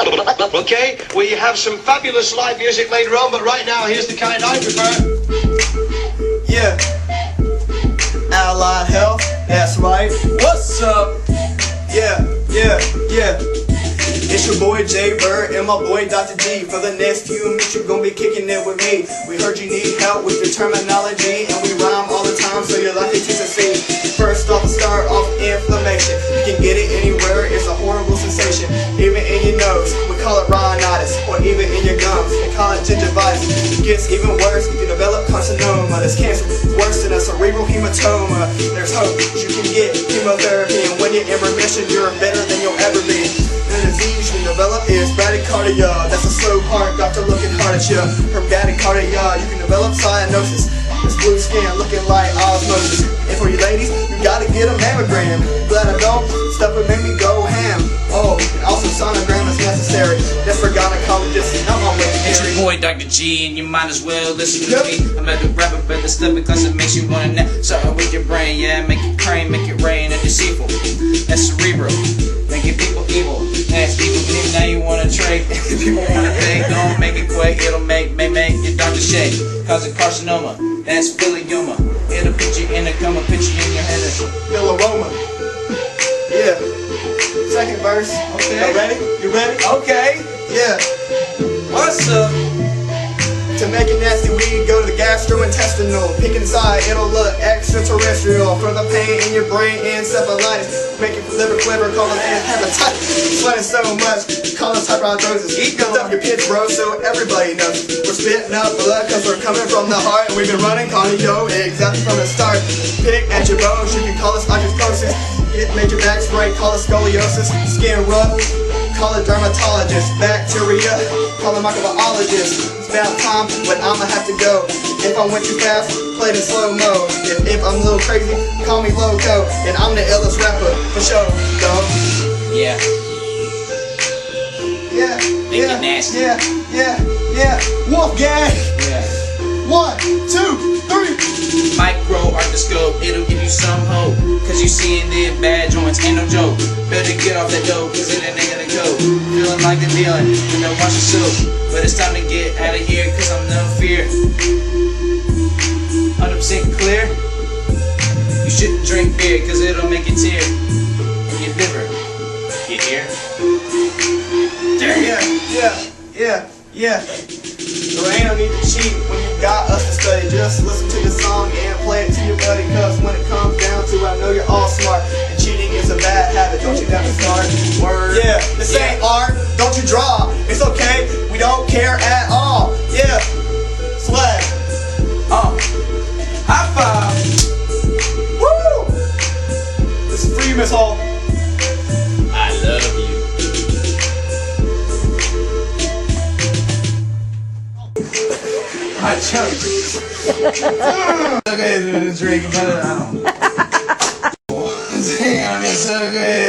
Okay, we have some fabulous live music later on, but right now, here's the kind I prefer. Yeah. Allied Health, that's right. What's up? Yeah. It's your boy Jay Bird and my boy Dr. G. For the next few minutes, you're gonna be kicking it with me. We heard you need help with your terminology, and we rhyme all the time, so you're likely to succeed. First off, start off inflammation. You can get it anywhere, it's a horrible sensation. Even in your nose, we call it rhinitis, or even in your gums, they call it gingivitis. It gets even worse if you develop carcinoma. This cancer is worse than a cerebral hematoma. There's hope, you can get chemotherapy, and when you're in remission, you're better than you'll ever be. The disease you develop is bradycardia. That's a slow heart, doctor looking hard at you. From bradycardia, you can develop cyanosis. This blue skin looking like osmosis. And for you ladies, you gotta get a mammogram. Glad I don't, stuff would make me go ham. Oh, and also sonogram is necessary. That's for gynecologists, not my way. It's your boy Dr. G, and you might as well listen to me. I'm at the rapper, but the stuff because it makes you wanna nap. Something with your brain, yeah, make it cream, make it rain, and deceitful. That's cerebral, making people evil. Ask people, believe now you wanna trade. People wanna think, don't make it quick, it'll make your doctor shake. Cause it carcinoma, that's philioma. It'll put you in a coma, put you in your head. Philoroma. Yeah. Second verse. Okay. You ready? You ready? Okay. Yeah. What's up? To make it nasty, we go to the gastrointestinal. Pick inside, it'll look extraterrestrial. For the pain in your brain, encephalitis. Make it liver clever, call it hepatitis. Sweating so much, call us hyperhidrosis. Eat up your pits, bro, so everybody knows. We're spitting up blood cause we're coming from the heart. And we've been running cardio exactly from the start. Pick at your bones, you can call us osteoporosis. Get major back sprain, call it scoliosis. Skin rough, call it dermatologist. Bacteria, call it microbiologist. It's about time when I'ma have to go. If I went too fast, play it in slow-mo. If I'm a little crazy, call me loco. And I'm the illest rapper, for sure, dog. Yeah. Yeah, Make it nasty. Yeah. Wolf gang. Yeah. 1, 2, 3. Micro arthroscope, it'll give you some hope. Cause you seeing the bad joints, ain't no joke. Better get off that dope, cause it ain't gonna go. Feeling like the dealing, and don't wash your soap. But it's time to get out of here, cause I'm no fear. 100% clear. You shouldn't drink beer, cause it'll make you tear in your liver. You hear? Yeah. So ain't no need to cheat when you got us to study. Just listen to the song and play it to your buddy. Cause when it comes down to it, I know you're all smart. And cheating is a bad habit, don't you ever start. Word. Yeah, this ain't art, don't you draw. It's okay, we don't care at all. Yeah, swag. High five. Woo! This is for you, Miss Hall. I love you. I choked. Okay, drink, but I don't. Damn, it's so good.